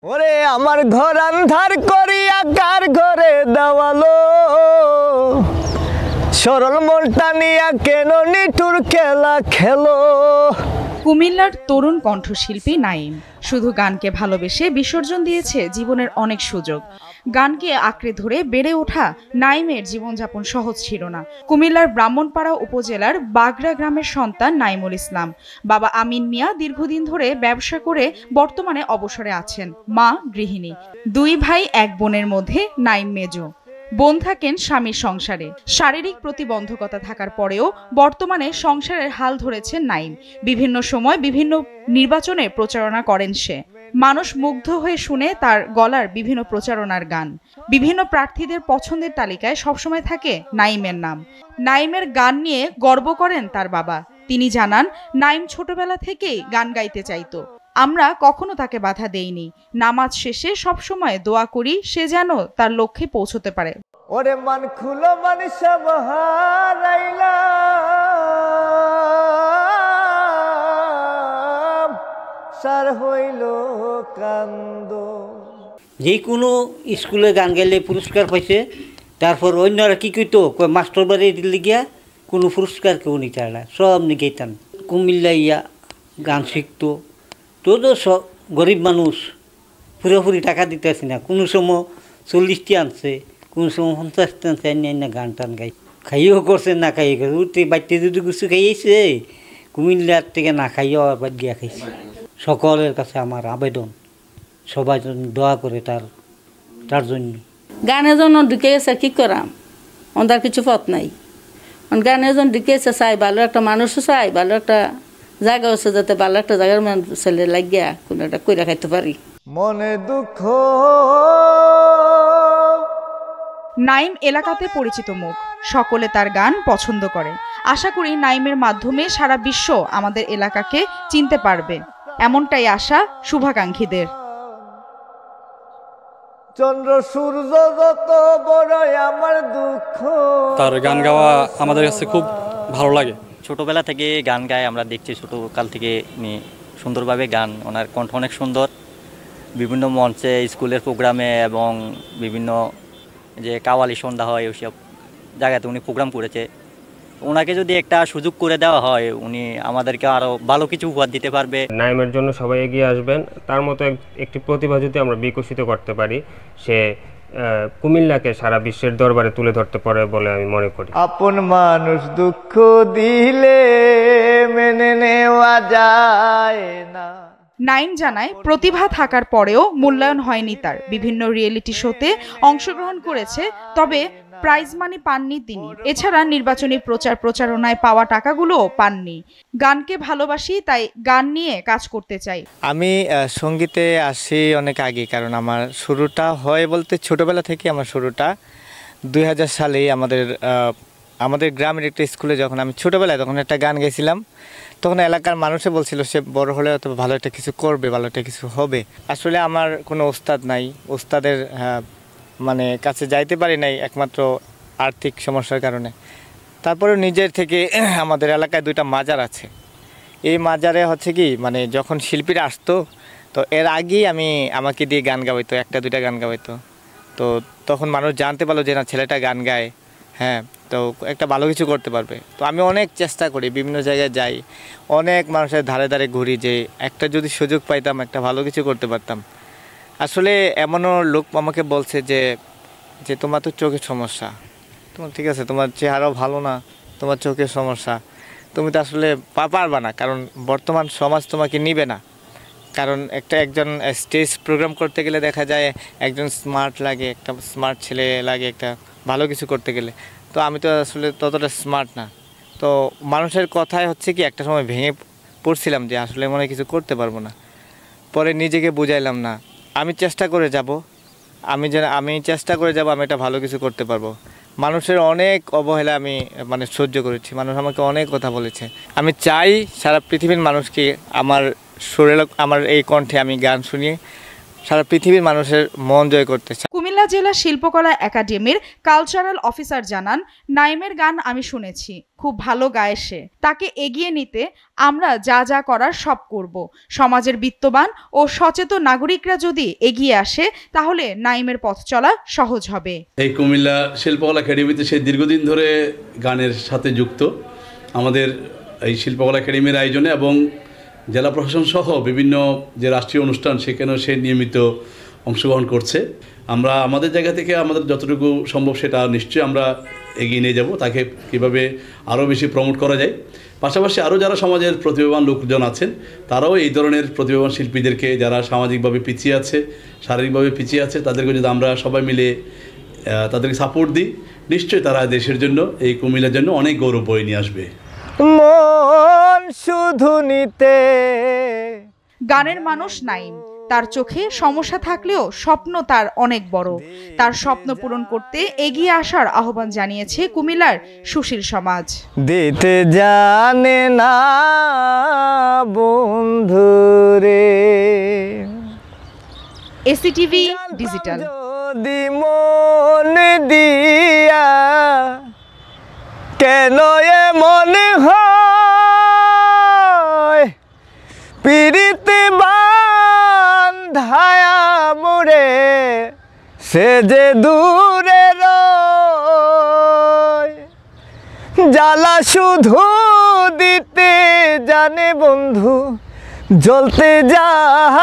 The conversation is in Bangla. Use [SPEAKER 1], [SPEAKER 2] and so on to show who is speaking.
[SPEAKER 1] ওরে আমার ঘর আন্ধার করিয়া কার ঘরে দেওয়ালো, সরল মনটা নিয়া কেন নিঠুর খেলা খেলো।
[SPEAKER 2] কুমিল্লার তরুণ কণ্ঠশিল্পী নাইম শুধু গানকে ভালোবেসে বিসর্জন দিয়েছে জীবনের অনেক সুযোগ। গানকে আঁকড়ে ধরে বেড়ে ওঠা নাইমের জীবনযাপন সহজ ছিল না। কুমিল্লার ব্রাহ্মণপাড়া উপজেলার বাগড়া গ্রামের সন্তান নাইমুল ইসলাম। বাবা আমিন মিয়া দীর্ঘদিন ধরে ব্যবসা করে বর্তমানে অবসরে আছেন। মা গৃহিণী। দুই ভাই এক বোনের মধ্যে নাইম মেজো। বোন থাকেন স্বামীর সংসারে। শারীরিক প্রতিবন্ধকতা থাকার পরেও বর্তমানে সংসারের হাল ধরেছেন নাইম। বিভিন্ন সময় বিভিন্ন নির্বাচনে প্রচারণা করেন সে। মানুষ মুগ্ধ হয়ে শুনে তার গলার বিভিন্ন প্রচারণার গান। বিভিন্ন প্রার্থীদের পছন্দের তালিকায় সবসময় থাকে নাইমের নাম। নাইমের গান নিয়ে গর্ব করেন তার বাবা। তিনি জানান, নাইম ছোটবেলা থেকেই গান গাইতে চাইতো। আমরা কখনো তাকে বাধা দেইনি। নামাজ শেষে সবসময় দোয়া করি সে যেন তার লক্ষ্যে পৌঁছতে পারে।
[SPEAKER 1] ওরে মান খুলো মান সব হারাইলাম, সার হইল কান্দ।
[SPEAKER 3] যে কোনো স্কুলে গান গাইলে পুরস্কার পাইছে, তারপর অন্যরা কি কইতো মাস্টার বাড়ি দিলে গিয়া কোনো পুরস্কার কেউ নিতে না, সব নিকেতাম। কুমিল্লা ইয়া গান শিখতো, তো সব গরিব মানুষ পুরোপুরি টাকা দিতে আসি না, কোনো সময় 40টি আনছে, কোনো সময় 50টি আনছে, আইনা গান টান গাই খাইও করছে, না খাইয়ে করছে। উঠতে বাড়িতে যদি কিছু খাইয়েছে, কুমিল্লার থেকে না খাইও আবার গিয়া খাইছে। সকলের কাছে আমার আবেদন, সবাই দোয়া করে তার জন্য।
[SPEAKER 4] গানের জন্য ঢুকে গেছে, কী করাম, ওদের কিছু পথ নাই। গানের জন্য ঢুকে গেছে, চাই ভালো একটা মানুষও চাই, ভালো একটা জায়গা আছে, যাতে ভালো একটা জায়গার ছেলে লাগিয়া কোনো একটা কইরা খাইতে পারি।
[SPEAKER 1] মনে দুঃখ।
[SPEAKER 2] নাইম এলাকাতে পরিচিত মুখ, সকলে তার গান পছন্দ করে। আশা করি নাইমের মাধ্যমে সারা বিশ্ব আমাদের এলাকাকে চিনতে পারবে, এমনটাই আশা শুভাকাঙ্ক্ষীদের।
[SPEAKER 1] চন্দ্র সূর্য যত বড় আমার দুঃখ।
[SPEAKER 5] তার গান গাওয়া আমাদের কাছে খুব ভালো লাগে।
[SPEAKER 6] ছোটবেলা থেকে গান গায়, আমরা দেখছি ছোটকাল থেকে নিয়ে সুন্দরভাবে গান, ওনার কণ্ঠ অনেক সুন্দর। বিভিন্ন মঞ্চে, স্কুলের প্রোগ্রামে এবং বিভিন্ন যে কাওয়ালি সন্ধ্যা হয় ওইসব জায়গাতে উনি প্রোগ্রাম করেছে। ওনাকে যদি একটা সুযোগ করে দেওয়া হয়, উনি আমাদেরকে আরও ভালো কিছু উপহার দিতে পারবে।
[SPEAKER 7] নাইমের জন্য সবাই এগিয়ে আসবেন। তার মতো একটি প্রতিভা যদি আমরা বিকশিত করতে পারি, সে কুমিল্লাকে সারা বিশ্বের দরবারে তুলে ধরতে পারে বলে আমি মনে করি।
[SPEAKER 1] আপন মানুষ দুঃখ দিলে মেনে নেওয়া যায় না।
[SPEAKER 2] নাইম জানায়, প্রতিভা থাকার পরেও মূল্যায়ন হয়নি তার। বিভিন্ন রিয়েলিটি শোতে অংশগ্রহণ করেছে, তবে প্রাইজ মানি পাননি তিনি। এছাড়া নির্বাচনী প্রচারণায় পাওয়া টাকাগুলোও পাননি। গানকে ভালোবাসি, তাই গান নিয়ে কাজ করতে চাই।
[SPEAKER 1] আমি সঙ্গীতে আসি অনেক আগে, কারণ আমার শুরুটা হয় বলতে ছোটবেলা থেকে আমার শুরুটা 2000 সালেই আমাদের গ্রামের একটা স্কুলে যখন আমি ছোটবেলায় তখন একটা গান গেছিলাম। তখন এলাকার মানুষে বলছিল সে বড় হলে হয়তো ভালো একটা কিছু করবে, ভালো একটা কিছু হবে। আসলে আমার কোনো ওস্তাদ নাই, ওস্তাদের কাছে যাইতে পারি নাই একমাত্র আর্থিক সমস্যার কারণে। তারপরে নিজের থেকে আমাদের এলাকায় 2টা মাজার আছে। এই মাজারে হচ্ছে কি যখন শিল্পীরা আসতো, তো এর আগেই আমাকে দিয়ে গান গাওয়াইতো, 1-2টা গান গাওয়াইতো। তো তখন মানুষ জানতে পারলো যে না, ছেলেটা গান গায়, হ্যাঁ, তো একটা ভালো কিছু করতে পারবে। তো আমি অনেক চেষ্টা করি, বিভিন্ন জায়গায় যাই, অনেক মানুষের ধারে ধারে ঘুরি, যে একটা যদি সুযোগ পাইতাম একটা ভালো কিছু করতে পারতাম। আসলে এমনও লোক আমাকে বলছে যে তোমার তো চোখের সমস্যা, তোমার ঠিক আছে, তোমার চেহারাও ভালো না, তোমার চোখের সমস্যা, তুমি তো আসলে পারবা না, কারণ বর্তমান সমাজ তোমাকে নিবে না। কারণ একজন স্টেজ প্রোগ্রাম করতে গেলে দেখা যায় একজন স্মার্ট লাগে, একটা স্মার্ট ছেলে লাগে একটা ভালো কিছু করতে গেলে। তো আমি তো আসলে ততটা স্মার্ট না। তো মানুষের কথায় হচ্ছে কি একটা সময় ভেঙে পড়ছিলাম যে আসলে মনে কিছু করতে পারবো না। পরে নিজেকে বুঝাইলাম, না, আমি চেষ্টা করে যাব, আমি চেষ্টা করে যাব, আমি একটা ভালো কিছু করতে পারবো। মানুষের অনেক অবহেলা আমি সহ্য করেছি, মানুষ আমাকে অনেক কথা বলেছে। আমি চাই সারা পৃথিবীর মানুষকে আমার সুরে, আমার এই কণ্ঠে আমি গান শুনিয়ে সারা পৃথিবীর মানুষের মন জয় করতে চায়।
[SPEAKER 2] কুমিল্লা জেলা শিল্পকলা একাডেমির কালচারাল অফিসার জানান, নাইমের গান আমি শুনেছি, খুব ভালো গায় সে। তাকে এগিয়ে নিতে আমরা যা যা করার সব করব। সমাজের বিত্তবান ও সচেতন নাগরিকরা যদি এগিয়ে আসে তাহলে নাইমের পথ চলা সহজ হবে।
[SPEAKER 8] এই কুমিল্লা শিল্পকলা একাডেমিতে সে দীর্ঘদিন ধরে গানের সাথে যুক্ত। আমাদের এই শিল্পকলা একাডেমির আয়োজনে এবং জেলা প্রশাসন সহ বিভিন্ন যে রাষ্ট্রীয় অনুষ্ঠান সেখানেও সে নিয়মিত অংশগ্রহণ করছে। আমরা আমাদের জায়গা থেকে আমাদের যতটুকু সম্ভব সেটা নিশ্চয়ই আমরা এগিয়ে নিয়ে যাব, তাকে কীভাবে আরও বেশি প্রমোট করা যায়। পাশাপাশি আরও যারা সমাজের প্রতিভাবান লোকজন আছেন তারাও এই ধরনের প্রতিভাবান শিল্পীদেরকে, যারা সামাজিকভাবে পিছিয়ে আছে, শারীরিকভাবে পিছিয়ে আছে, তাদেরকে যদি আমরা সবাই মিলে তাদেরকে সাপোর্ট দিই, নিশ্চয়ই তারা দেশের জন্য, এই কুমিল্লার জন্য অনেক গৌরব বয়ে নিয়ে আসবে।
[SPEAKER 1] মন শুধু নিতে।
[SPEAKER 2] গানের মানুষ নাইম, তার চোখে সমস্যা থাকলেও স্বপ্ন তার অনেক বড়। তার স্বপ্ন পূরণ করতে এগিয়ে আসার আহ্বান জানিয়েছে কুমিল্লার সুশীল সমাজ।
[SPEAKER 1] দিতে জানে না বন্ধুরে।
[SPEAKER 2] এসিটিভি ডিজিটাল।
[SPEAKER 1] যদি মন দিয়া কেন মনে হয় পিরিতে বান্ধায়া মোরে, সে যে দূরে রয়। জ্বালা শুধু দিতে জানে বন্ধু, জ্বলতে যায়